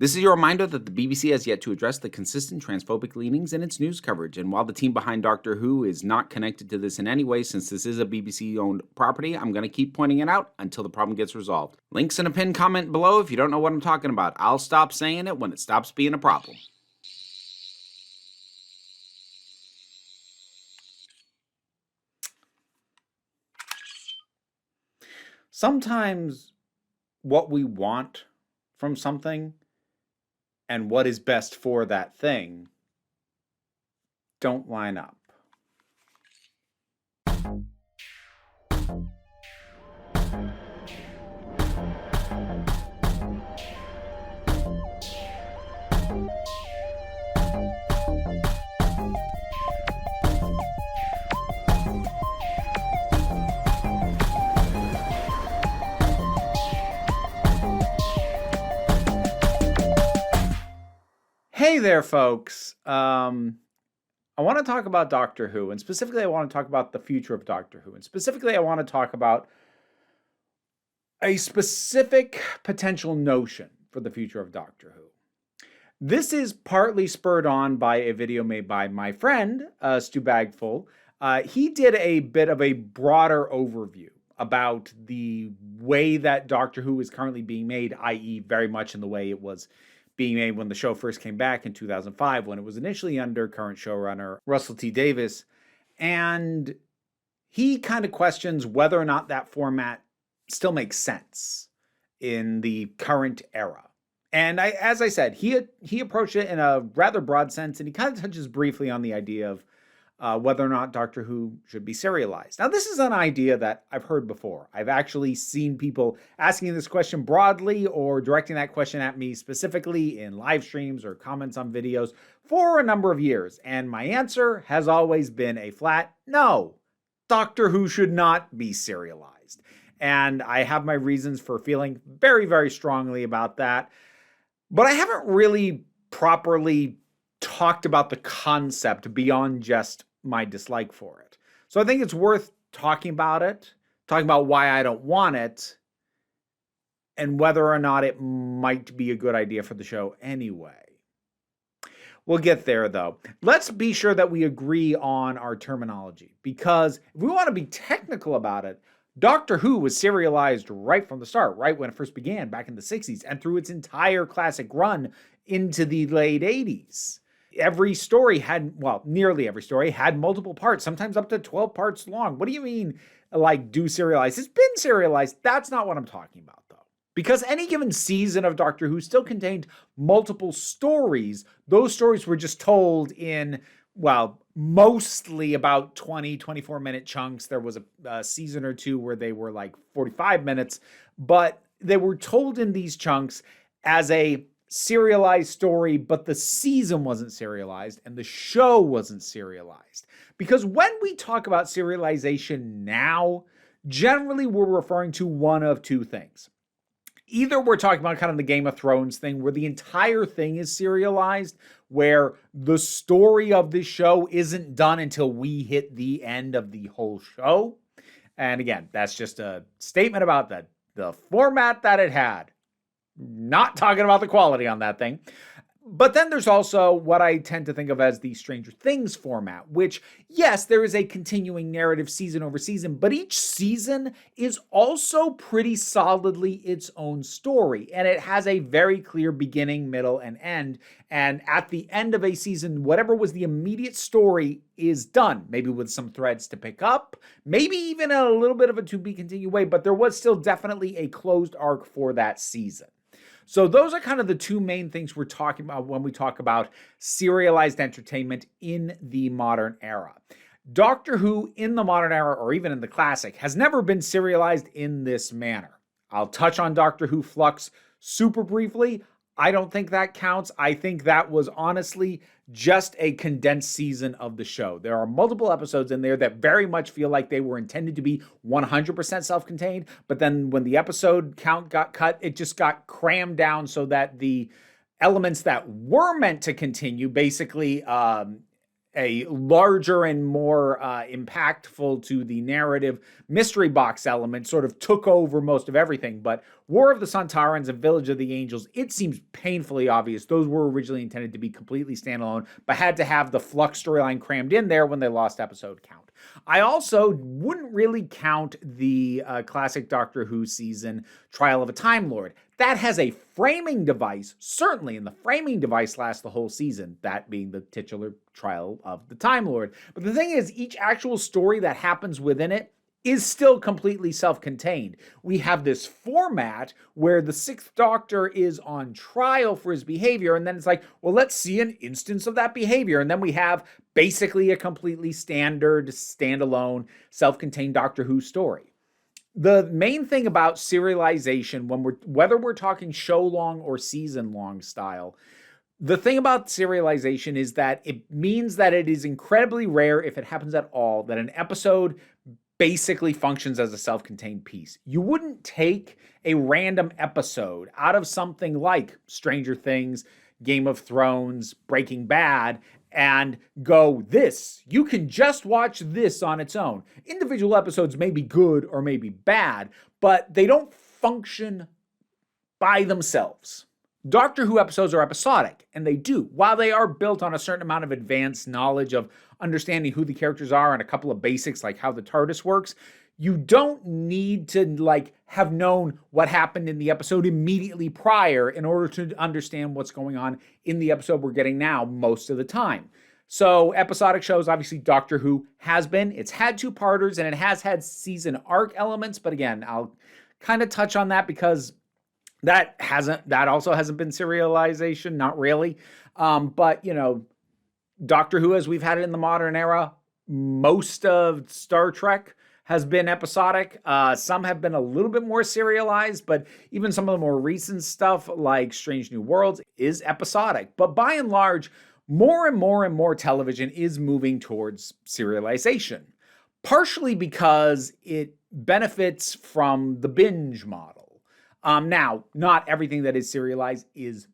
This is your reminder that the BBC has yet to address the consistent transphobic leanings in its news coverage, and while the team behind Doctor Who is not connected to this in any way since this is a BBC-owned property, I'm going to keep pointing it out until the problem gets resolved. Links in a pinned comment below if you don't know what I'm talking about. I'll stop saying it when it stops being a problem. Sometimes what we want from something and what is best for that thing don't line up. Hey there, folks. I want to talk about Doctor Who, and specifically I want to talk about the future of Doctor Who, and specifically I want to talk about a specific potential notion for the future of Doctor Who. This is partly spurred on by a video made by my friend, Stu Bagful. He did a bit of a broader overview about the way that Doctor Who is currently being made, i.e. very much in the way it was being made when the show first came back in 2005, when it was initially under current showrunner Russell T Davies. And he kind of questions whether or not that format still makes sense in the current era. And as I said, he approached it in a rather broad sense, and he kind of touches briefly on the idea of whether or not Doctor Who should be serialized. Now, this is an idea that I've heard before. I've actually seen people asking this question broadly or directing that question at me specifically in live streams or comments on videos for a number of years. And my answer has always been a flat no. Doctor Who should not be serialized. And I have my reasons for feeling very, very strongly about that. But I haven't really properly talked about the concept beyond just my dislike for it. So I think it's worth talking about why I don't want it, and whether or not it might be a good idea for the show anyway. We'll get there, though. Let's be sure that we agree on our terminology, because if we want to be technical about it, Doctor Who was serialized right from the start, right when it first began back in the 60s, and through its entire classic run into the late 80s. Every story had, well, nearly every story had multiple parts, sometimes up to 12 parts long. What do you mean, like, do serialized? It's been serialized. That's not what I'm talking about, though. Because any given season of Doctor Who still contained multiple stories. Those stories were just told in, well, mostly about 24-minute chunks. There was a season or two where they were like 45 minutes, but they were told in these chunks as a serialized story, but the season wasn't serialized and the show wasn't serialized. Because when we talk about serialization now, generally we're referring to one of two things. Either we're talking about kind of the Game of Thrones thing where the entire thing is serialized, where the story of the show isn't done until we hit the end of the whole show. And again, that's just a statement about the format that it had. Not talking about the quality on that thing. But then there's also what I tend to think of as the Stranger Things format, which, yes, there is a continuing narrative season over season, but each season is also pretty solidly its own story. And it has a very clear beginning, middle, and end. And at the end of a season, whatever was the immediate story is done, maybe with some threads to pick up, maybe even a little bit of a to be continued way, but there was still definitely a closed arc for that season. So those are kind of the two main things we're talking about when we talk about serialized entertainment in the modern era. Doctor Who in the modern era, or even in the classic, has never been serialized in this manner. I'll touch on Doctor Who Flux super briefly. I don't think that counts. I think that was honestly just a condensed season of the show. There are multiple episodes in there that very much feel like they were intended to be 100% self-contained, but then when the episode count got cut, it just got crammed down so that the elements that were meant to continue basically a larger and more impactful to the narrative mystery box element sort of took over most of everything. But War of the Sontarans and Village of the Angels, it seems painfully obvious those were originally intended to be completely standalone, but had to have the Flux storyline crammed in there when they lost episode count. I also wouldn't really count the classic Doctor Who season Trial of a Time Lord. That has a framing device, certainly, and the framing device lasts the whole season, that being the titular Trial of the Time Lord. But the thing is, each actual story that happens within it is still completely self-contained. We have this format where the Sixth Doctor is on trial for his behavior, and then it's like, well, let's see an instance of that behavior. And then we have basically a completely standard, standalone, self-contained Doctor Who story. The main thing about serialization, whether we're talking show long or season long style, the thing about serialization is that it means that it is incredibly rare, if it happens at all, that an episode basically functions as a self-contained piece. You wouldn't take a random episode out of something like Stranger Things, Game of Thrones, Breaking Bad, and go, you can just watch this on its own. Individual episodes may be good or may be bad, but they don't function by themselves. Doctor Who episodes are episodic, and they do. While they are built on a certain amount of advanced knowledge of understanding who the characters are and a couple of basics like how the TARDIS works, you don't need to have known what happened in the episode immediately prior in order to understand what's going on in the episode we're getting now most of the time. So episodic shows, obviously Doctor Who it's had two-parters and it has had season arc elements, but again, I'll kind of touch on that because that also hasn't been serialization, not really. But Doctor Who, as we've had it in the modern era, most of Star Trek has been episodic. Some have been a little bit more serialized, but even some of the more recent stuff like Strange New Worlds is episodic. But by and large, more and more television is moving towards serialization, partially because it benefits from the binge model. Now, not everything that is serialized is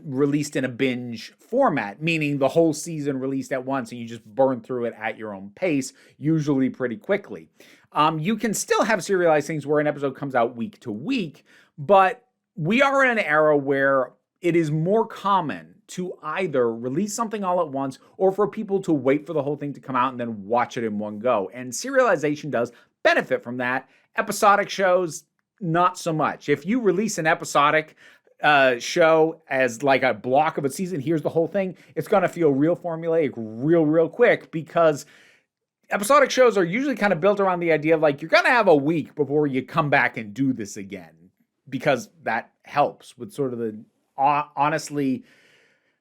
released in a binge format, meaning the whole season released at once and you just burn through it at your own pace, usually pretty quickly. You can still have serialized things where an episode comes out week to week, but we are in an era where it is more common to either release something all at once or for people to wait for the whole thing to come out and then watch it in one go. And serialization does benefit from that. Episodic shows, not so much. If you release an episodic show as like a block of a season, here's the whole thing, it's going to feel real formulaic real quick, because episodic shows are usually kind of built around the idea of you're going to have a week before you come back and do this again, because that helps with sort of the honestly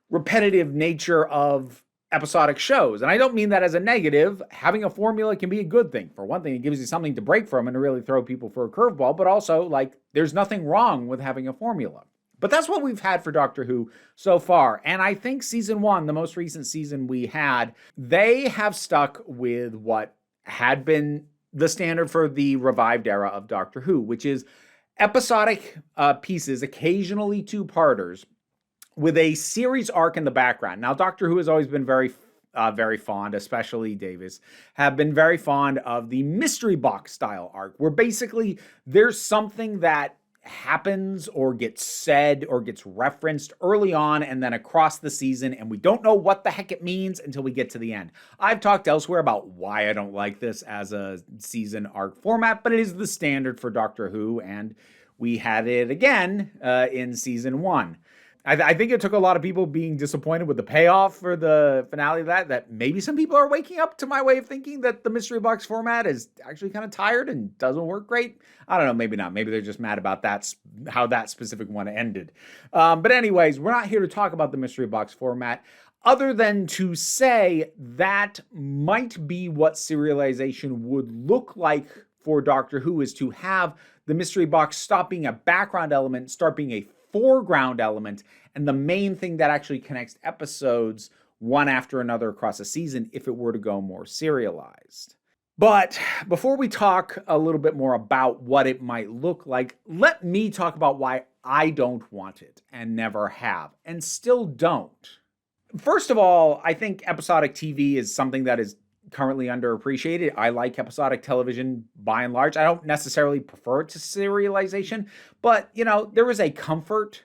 repetitive nature of episodic shows. And I don't mean that as a negative. Having a formula can be a good thing. For one thing, it gives you something to break from and to really throw people for a curveball, but also there's nothing wrong with having a formula. But that's what we've had for Doctor Who so far. And I think season 1, the most recent season we had, they have stuck with what had been the standard for the revived era of Doctor Who, which is episodic pieces, occasionally two-parters, with a series arc in the background. Now, Doctor Who has always been very fond, especially Davis, have been very fond of the mystery box style arc, where basically there's something that happens or gets said or gets referenced early on and then across the season, and we don't know what the heck it means until we get to the end. I've talked elsewhere about why I don't like this as a season arc format, but it is the standard for Doctor Who, and we had it again in season 1. I think it took a lot of people being disappointed with the payoff for the finale of that maybe some people are waking up to my way of thinking that the mystery box format is actually kind of tired and doesn't work great. I don't know, maybe not. Maybe they're just mad about how that specific one ended. But anyways, we're not here to talk about the mystery box format, other than to say that might be what serialization would look like for Doctor Who, is to have the mystery box stop being a background element, start being a foreground element, and the main thing that actually connects episodes one after another across a season if it were to go more serialized. But before we talk a little bit more about what it might look like, let me talk about why I don't want it and never have and still don't. First of all, I think episodic TV is something that is currently underappreciated. I like episodic television by and large. I don't necessarily prefer it to serialization, but there is a comfort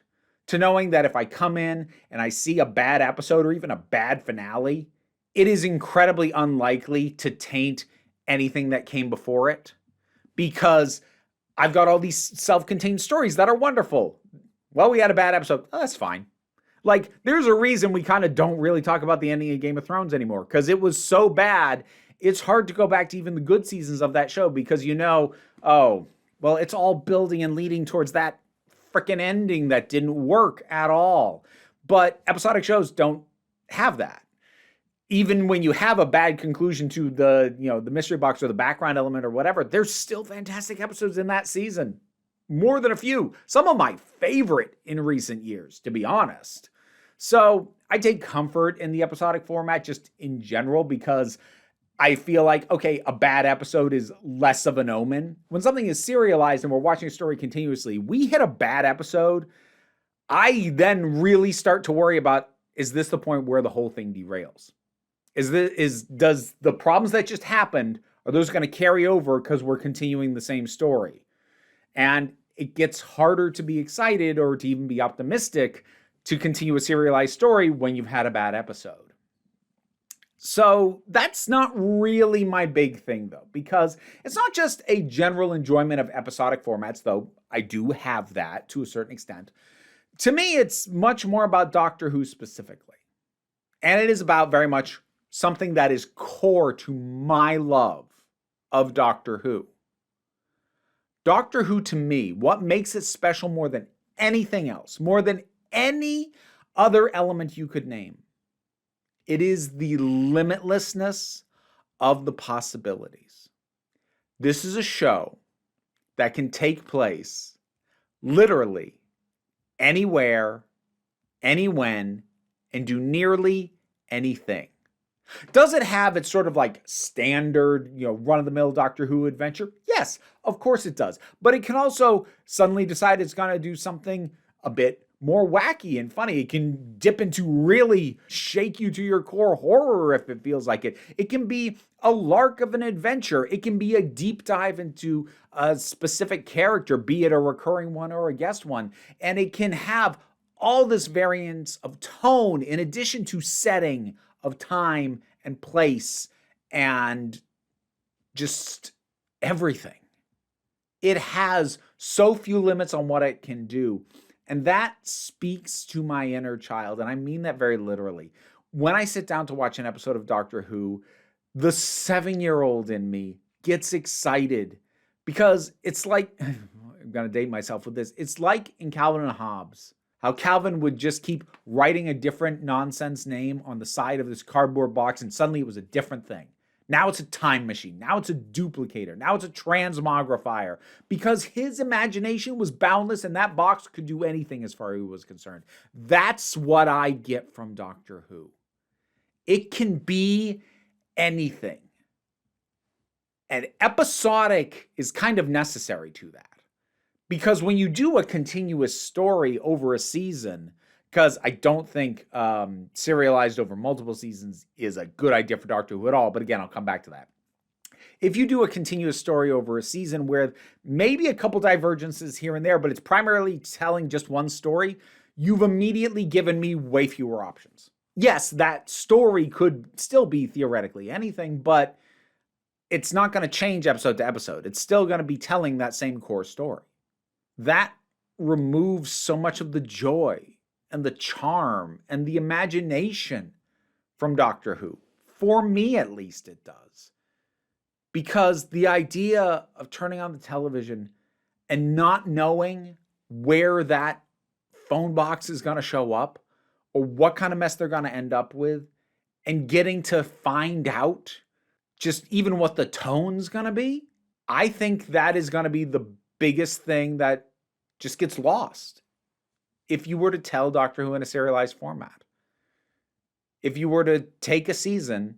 to knowing that if I come in and I see a bad episode or even a bad finale, it is incredibly unlikely to taint anything that came before it, because I've got all these self-contained stories that are wonderful. Well, we had a bad episode. Oh, that's fine. Like, there's a reason we kind of don't really talk about the ending of Game of Thrones anymore, because it was so bad, it's hard to go back to even the good seasons of that show, because oh, well, it's all building and leading towards that freaking ending that didn't work at all. But episodic shows don't have that. Even when you have a bad conclusion to the mystery box or the background element or whatever, there's still fantastic episodes in that season. More than a few. Some of my favorite in recent years, to be honest. So I take comfort in the episodic format just in general, because I feel like, okay, a bad episode is less of an omen. When something is serialized and we're watching a story continuously, we hit a bad episode, I then really start to worry about, is this the point where the whole thing derails? Does the problems that just happened, are those going to carry over because we're continuing the same story? And it gets harder to be excited or to even be optimistic to continue a serialized story when you've had a bad episode. So that's not really my big thing, though, because it's not just a general enjoyment of episodic formats, though I do have that to a certain extent. To me, it's much more about Doctor Who specifically. And it is about very much something that is core to my love of Doctor Who. Doctor Who, to me, what makes it special more than anything else, more than any other element you could name, it is the limitlessness of the possibilities. This is a show that can take place literally anywhere, anywhen, and do nearly anything. Does it have its sort of like standard, run-of-the-mill Doctor Who adventure? Yes, of course it does. But it can also suddenly decide it's going to do something a bit more wacky and funny. It can dip into really shake you to your core horror if it feels like it. It can be a lark of an adventure. It can be a deep dive into a specific character, be it a recurring one or a guest one. And it can have all this variance of tone in addition to setting, of time and place, and just everything. It has so few limits on what it can do. And that speaks to my inner child. And I mean that very literally. When I sit down to watch an episode of Doctor Who, the 7-year-old in me gets excited, because it's like, I'm going to date myself with this. It's like in Calvin and Hobbes, how Calvin would just keep writing a different nonsense name on the side of this cardboard box, and suddenly it was a different thing. Now it's a time machine. Now it's a duplicator. Now it's a transmogrifier, because his imagination was boundless and that box could do anything as far as he was concerned. That's what I get from Doctor Who. It can be anything. And episodic is kind of necessary to that. Because when you do a continuous story over a season, because I don't think serialized over multiple seasons is a good idea for Doctor Who at all. But again, I'll come back to that. If you do a continuous story over a season where maybe a couple divergences here and there, but it's primarily telling just one story, you've immediately given me way fewer options. Yes, that story could still be theoretically anything, but it's not going to change episode to episode. It's still going to be telling that same core story. That removes so much of the joy and the charm and the imagination from Doctor Who. For me, at least, it does. Because the idea of turning on the television and not knowing where that phone box is going to show up or what kind of mess they're going to end up with, and getting to find out just even what the tone's going to be, I think that is going to be the biggest thing that just gets lost if you were to tell Doctor Who in a serialized format. If you were to take a season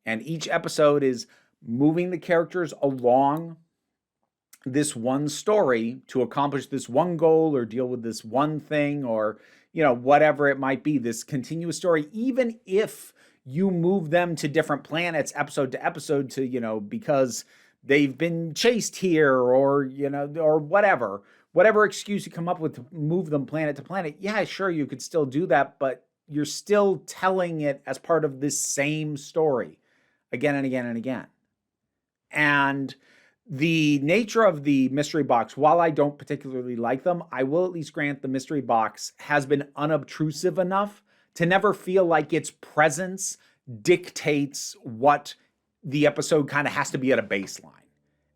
and each episode is moving the characters along this one story to accomplish this one goal or deal with this one thing or, whatever it might be, this continuous story, even if you move them to different planets episode to episode to, because they've been chased here or, or whatever excuse you come up with to move them planet to planet. Yeah, sure, you could still do that, but you're still telling it as part of this same story again and again and again. And the nature of the mystery box, while I don't particularly like them, I will at least grant the mystery box has been unobtrusive enough to never feel like its presence dictates what the episode kind of has to be at a baseline.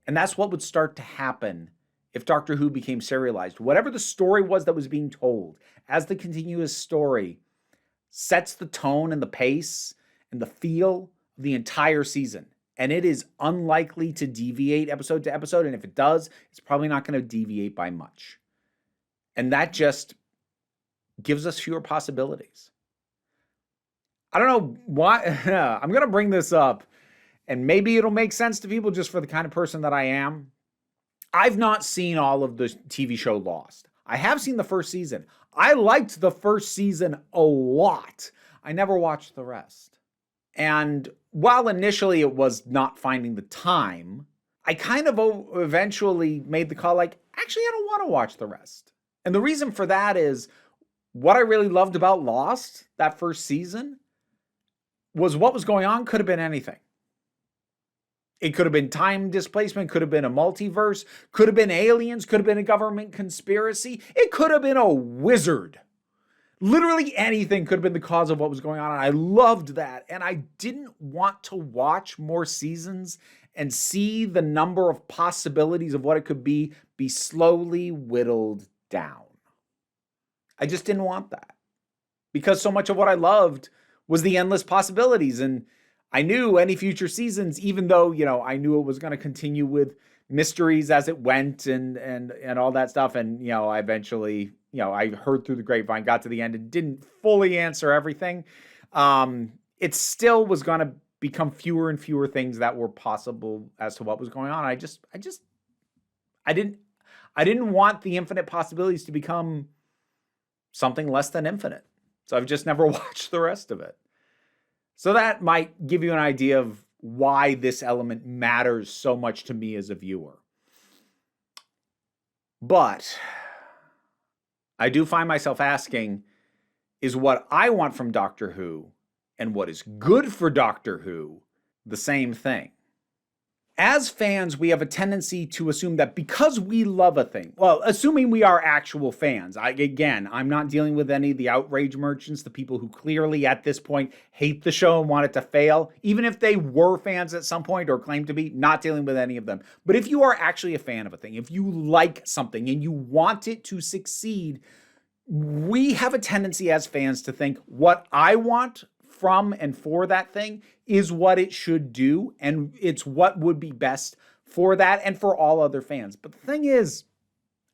And that's what would start to happen if Doctor Who became serialized. Whatever the story was that was being told, as the continuous story sets the tone and the pace and the feel of the entire season. And it is unlikely to deviate episode to episode. And if it does, it's probably not going to deviate by much. And that just gives us fewer possibilities. I don't know why. I'm going to bring this up. And maybe it'll make sense to people just for the kind of person that I am. I've not seen all of the TV show Lost. I have seen the first season. I liked the first season a lot. I never watched the rest. And while initially it was not finding the time, I kind of eventually made the call like, actually, I don't want to watch the rest. And the reason for that is what I really loved about Lost, that first season, was what was going on could have been anything. It could have been time displacement, could have been a multiverse, could have been aliens, could have been a government conspiracy. It could have been a wizard. Literally anything could have been the cause of what was going on. And I loved that. And I didn't want to watch more seasons and see the number of possibilities of what it could be slowly whittled down. I just didn't want that. Because so much of what I loved was the endless possibilities. And I knew any future seasons, even though, I knew it was going to continue with mysteries as it went and all that stuff. And, I eventually, I heard through the grapevine, got to the end and didn't fully answer everything. It still was going to become fewer and fewer things that were possible as to what was going on. I didn't want the infinite possibilities to become something less than infinite. So I've just never watched the rest of it. So that might give you an idea of why this element matters so much to me as a viewer. But I do find myself asking, is what I want from Doctor Who and what is good for Doctor Who the same thing? As fans, we have a tendency to assume that because we love a thing, well, assuming we are actual fans, I'm not dealing with any of the outrage merchants, the people who clearly at this point hate the show and want it to fail, even if they were fans at some point or claim to be, not dealing with any of them. But if you are actually a fan of a thing, if you like something and you want it to succeed, we have a tendency as fans to think what I want from and for that thing is what it should do, and it's what would be best for that and for all other fans. But the thing is,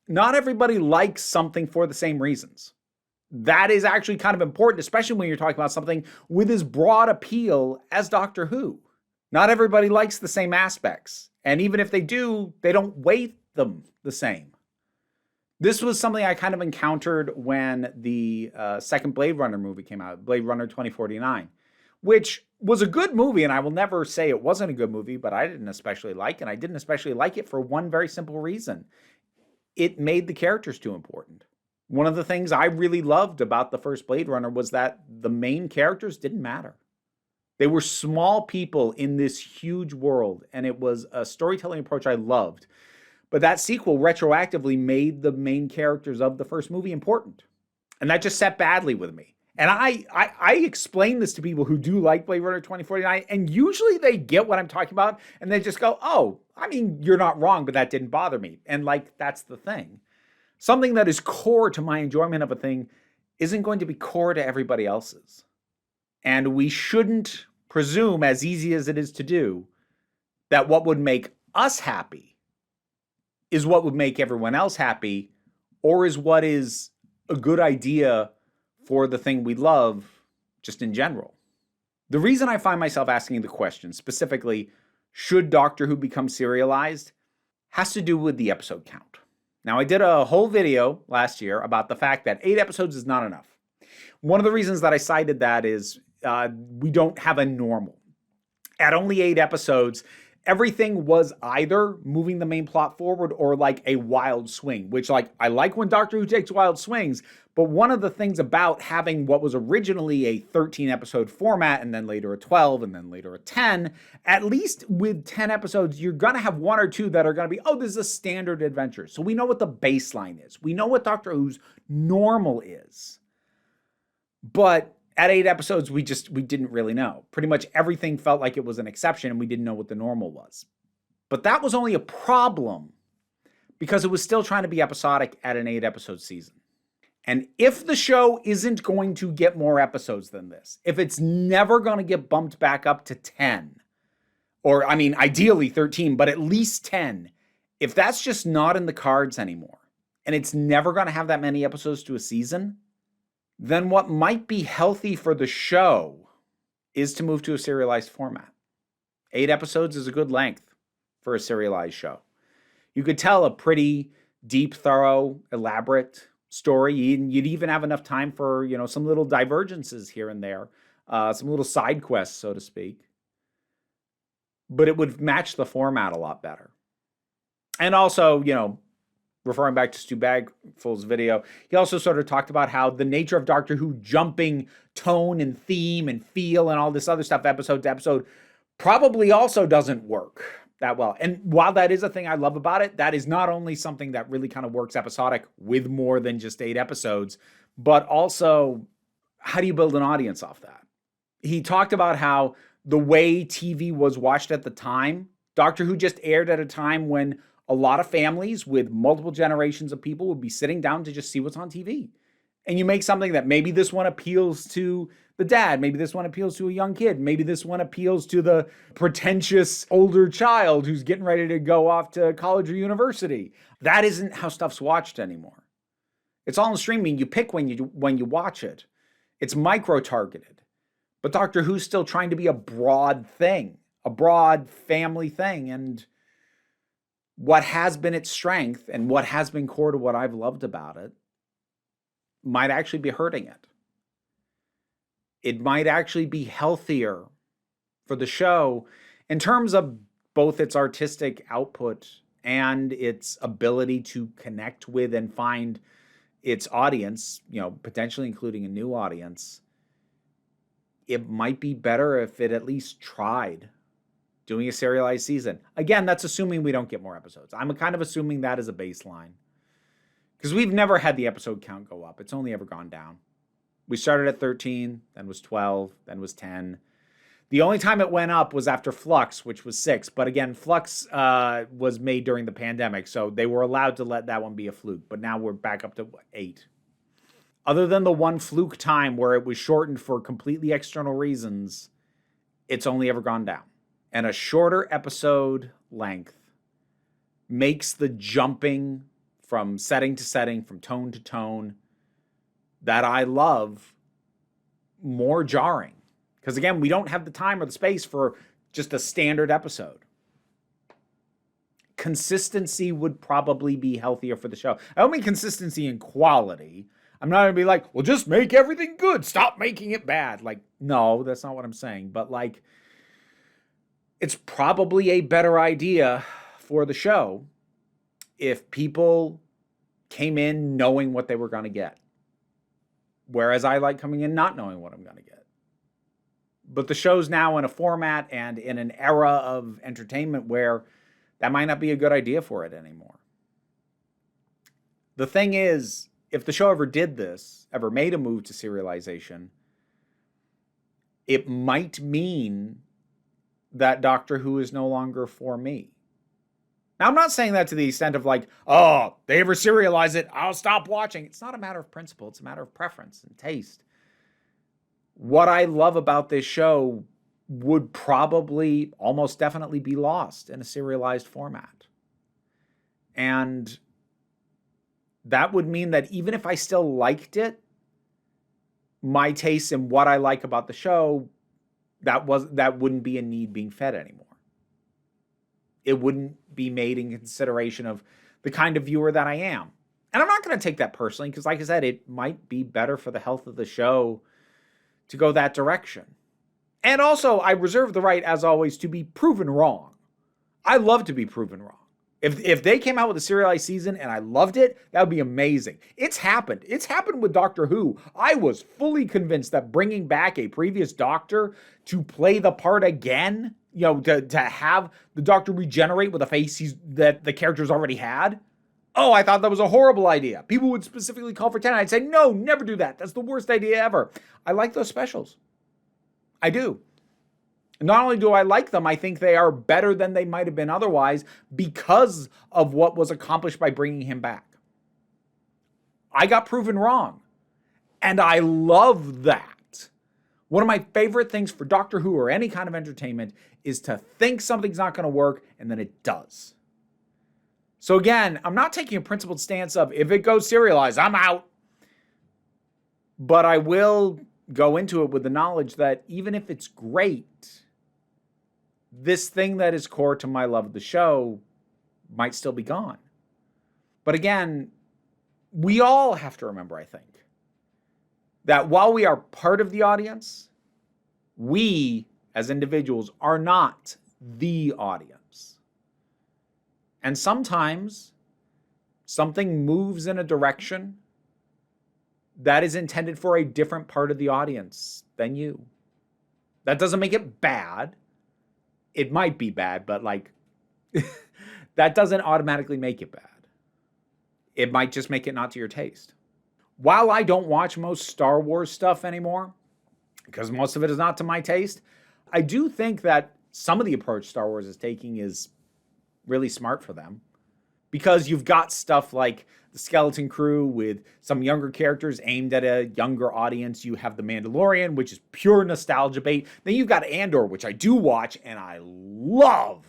not everybody likes something for the same reasons. That is actually kind of important, especially when you're talking about something with as broad appeal as Doctor Who. Not everybody likes the same aspects, and even if they do, they don't weight them the same. This was something I kind of encountered when the second Blade Runner movie came out, Blade Runner 2049, which was a good movie, and I will never say it wasn't a good movie, but I didn't especially like it, and I didn't especially like it for one very simple reason. It made the characters too important. One of the things I really loved about the first Blade Runner was that the main characters didn't matter. They were small people in this huge world, and it was a storytelling approach I loved. But that sequel retroactively made the main characters of the first movie important. And that just sat badly with me. And I explain this to people who do like Blade Runner 2049, and usually they get what I'm talking about, and they just go, oh, I mean, you're not wrong, but that didn't bother me. And that's the thing. Something that is core to my enjoyment of a thing isn't going to be core to everybody else's. And we shouldn't presume, as easy as it is to do, that what would make us happy is what would make everyone else happy, or is what is a good idea for the thing we love just in general. The reason I find myself asking the question, specifically, should Doctor Who become serialized, has to do with the episode count. Now, I did a whole video last year about the fact that 8 episodes is not enough. One of the reasons that I cited that is we don't have a normal. At only 8 episodes, everything was either moving the main plot forward or like a wild swing, which like I like when Doctor Who takes wild swings, but one of the things about having what was originally a 13 episode format and then later a 12 and then later a 10, at least with 10 episodes, you're going to have one or two that are going to be, oh, this is a standard adventure. So we know what the baseline is. We know what Doctor Who's normal is. But at 8 episodes, we didn't really know. Pretty much everything felt like it was an exception and we didn't know what the normal was. But that was only a problem because it was still trying to be episodic at an 8 episode season. And if the show isn't going to get more episodes than this, if it's never going to get bumped back up to 10, or I mean, ideally 13, but at least 10, if that's just not in the cards anymore, and it's never going to have that many episodes to a season, then what might be healthy for the show is to move to a serialized format. 8 episodes is a good length for a serialized show. You could tell a pretty deep, thorough, elaborate story. You'd even have enough time for, some little divergences here and there, some little side quests, so to speak. But it would match the format a lot better. And also, referring back to Stu Bagfull's video, he also sort of talked about how the nature of Doctor Who jumping tone and theme and feel and all this other stuff episode to episode probably also doesn't work that well. And while that is a thing I love about it, that is not only something that really kind of works episodic with more than just 8 episodes, but also how do you build an audience off that? He talked about how the way TV was watched at the time, Doctor Who just aired at a time when a lot of families with multiple generations of people would be sitting down to just see what's on TV. And you make something that maybe this one appeals to the dad, maybe this one appeals to a young kid, maybe this one appeals to the pretentious older child who's getting ready to go off to college or university. That isn't how stuff's watched anymore. It's all in streaming. You pick when you watch it. It's micro-targeted. But Doctor Who's still trying to be a broad thing, a broad family thing. And what has been its strength and what has been core to what I've loved about it might actually be hurting it. It might actually be healthier for the show in terms of both its artistic output and its ability to connect with and find its audience, potentially including a new audience. It might be better if it at least tried doing a serialized season. Again, that's assuming we don't get more episodes. I'm kind of assuming that as a baseline. Because we've never had the episode count go up. It's only ever gone down. We started at 13, then was 12, then was 10. The only time it went up was after Flux, which was 6. But again, Flux was made during the pandemic, so they were allowed to let that one be a fluke. But now we're back up to 8. Other than the one fluke time where it was shortened for completely external reasons, it's only ever gone down. And a shorter episode length makes the jumping from setting to setting, from tone to tone, that I love more jarring. Because again, we don't have the time or the space for just a standard episode. Consistency would probably be healthier for the show. I don't mean consistency in quality. I'm not going to be like, well, just make everything good. Stop making it bad. Like, no, that's not what I'm saying. But like, it's probably a better idea for the show if people came in knowing what they were going to get. Whereas I like coming in not knowing what I'm going to get. But the show's now in a format and in an era of entertainment where that might not be a good idea for it anymore. The thing is, if the show ever did this, ever made a move to serialization, it might mean that Doctor Who is no longer for me. Now, I'm not saying that to the extent of like, oh, they ever serialize it, I'll stop watching. It's not a matter of principle. It's a matter of preference and taste. What I love about this show would probably almost definitely be lost in a serialized format. And that would mean that even if I still liked it, my taste and what I like about the show, that wouldn't be a need being fed anymore. it wouldn't be made in consideration of the kind of viewer that I am. And I'm not going to take that personally because, like I said, it might be better for the health of the show to go that direction. And also, I reserve the right, as always, to be proven wrong. I love to be proven wrong. If they came out with a serialized season and I loved it, that would be amazing. It's happened. It's happened with Doctor Who. I was fully convinced that bringing back a previous Doctor to play the part again, to have the Doctor regenerate with a face that the character's already had. Oh, I thought that was a horrible idea. People would specifically call for 10. I'd say, no, never do that. That's the worst idea ever. I like those specials. I do. Not only do I like them, I think they are better than they might have been otherwise because of what was accomplished by bringing him back. I got proven wrong, and I love that. One of my favorite things for Doctor Who or any kind of entertainment is to think something's not going to work, and then it does. So again, I'm not taking a principled stance of if it goes serialized, I'm out. But I will go into it with the knowledge that even if it's great, this thing that is core to my love of the show might still be gone. But again, we all have to remember, I think, that while we are part of the audience, we as individuals are not the audience. And sometimes something moves in a direction that is intended for a different part of the audience than you. That doesn't make it bad. It might be bad, but that doesn't automatically make it bad. It might just make it not to your taste. While I don't watch most Star Wars stuff anymore, because most of it is not to my taste, I do think that some of the approach Star Wars is taking is really smart for them. Because you've got stuff like the Skeleton Crew with some younger characters aimed at a younger audience. You have The Mandalorian, which is pure nostalgia bait. Then you've got Andor, which I do watch and I love.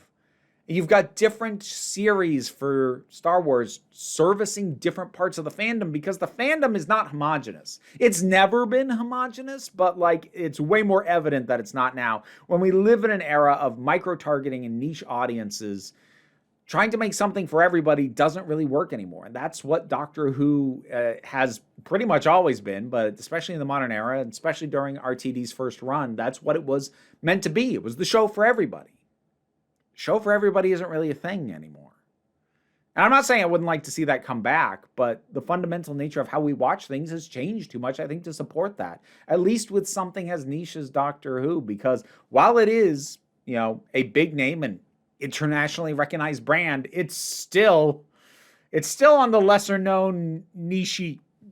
And you've got different series for Star Wars servicing different parts of the fandom because the fandom is not homogenous. It's never been homogenous, but it's way more evident that it's not now. When we live in an era of micro-targeting and niche audiences, trying to make something for everybody doesn't really work anymore. And that's what Doctor Who has pretty much always been, but especially in the modern era, and especially during RTD's first run, that's what it was meant to be. It was the show for everybody. Show for everybody isn't really a thing anymore. And I'm not saying I wouldn't like to see that come back, but the fundamental nature of how we watch things has changed too much, I think, to support that. At least with something as niche as Doctor Who, because while it is, a big name and internationally recognized brand, it's still on the lesser known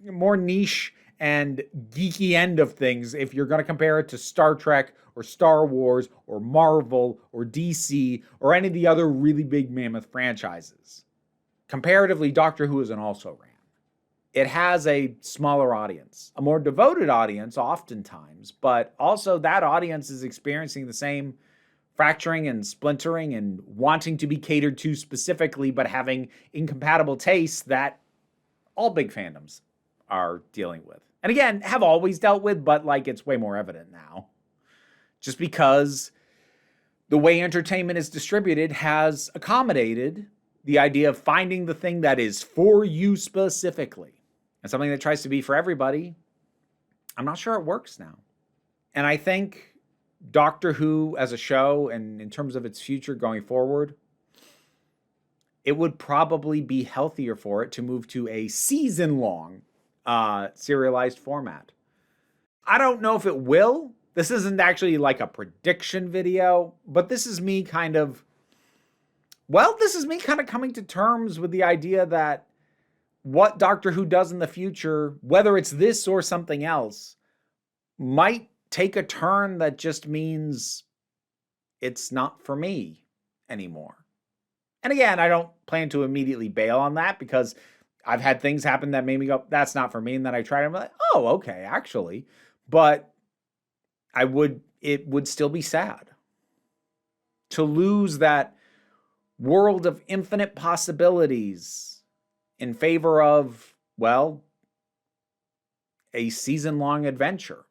more niche and geeky end of things if you're going to compare it to Star Trek or Star Wars or Marvel or DC or any of the other really big mammoth franchises. Comparatively, Doctor Who is an also-ran. It has a smaller audience, a more devoted audience oftentimes, but also that audience is experiencing the same fracturing and splintering and wanting to be catered to specifically, but having incompatible tastes that all big fandoms are dealing with. And again, have always dealt with, but it's way more evident now. Just because the way entertainment is distributed has accommodated the idea of finding the thing that is for you specifically. And something that tries to be for everybody, I'm not sure it works now. And I think Doctor Who as a show and in terms of its future going forward, it would probably be healthier for it to move to a season-long serialized format. I don't know if it will. This isn't actually a prediction video, but this is me kind of coming to terms with the idea that what Doctor Who does in the future, whether it's this or something else, might take a turn that just means it's not for me anymore. And again, I don't plan to immediately bail on that because I've had things happen that made me go, that's not for me. And then I tried and I'm like, oh, okay, actually. But it would still be sad to lose that world of infinite possibilities in favor of, a season-long adventure.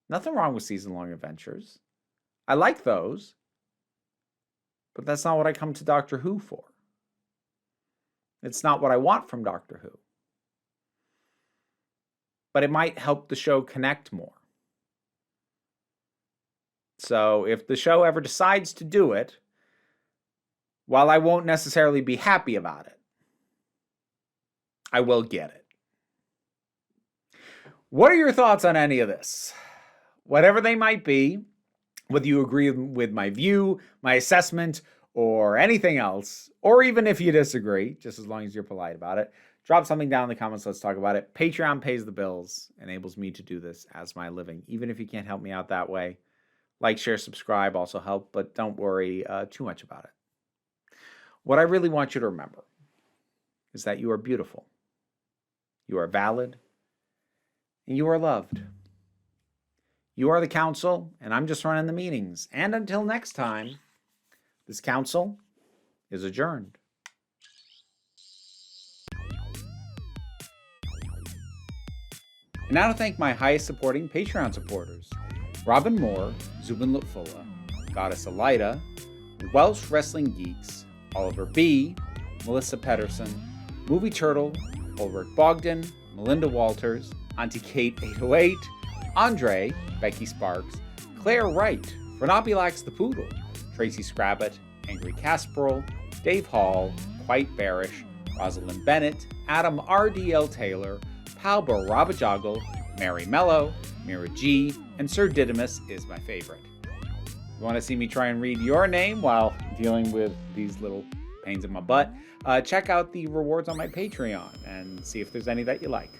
Nothing wrong with season-long adventures. I like those. But that's not what I come to Doctor Who for. It's not what I want from Doctor Who. But it might help the show connect more. So if the show ever decides to do it, while I won't necessarily be happy about it, I will get it. What are your thoughts on any of this? Whatever they might be, whether you agree with my view, my assessment, or anything else, or even if you disagree, just as long as you're polite about it, drop something down in the comments. Let's talk about it. Patreon pays the bills, enables me to do this as my living. Even if you can't help me out that way, like, share, subscribe also help, but don't worry too much about it. What I really want you to remember is that you are beautiful, you are valid, and you are loved. You are the council, and I'm just running the meetings. And until next time, this council is adjourned. And now to thank my highest supporting Patreon supporters: Robin Moore, Zubin Lutfula, Goddess Elida, Welsh Wrestling Geeks, Oliver B., Melissa Pedersen, Movie Turtle, Ulrich Bogdan, Melinda Walters, Auntie Kate 808, Andre, Becky Sparks, Claire Wright, Renabulax the Poodle, Tracy Scrabbit, Angry Casperl, Dave Hall, Quite Bearish, Rosalind Bennett, Adam RDL Taylor, Palbo Rabajoggle, Mary Mello, Mira G, and Sir Didymus is my favorite. If you want to see me try and read your name while dealing with these little pains in my butt, check out the rewards on my Patreon and see if there's any that you like.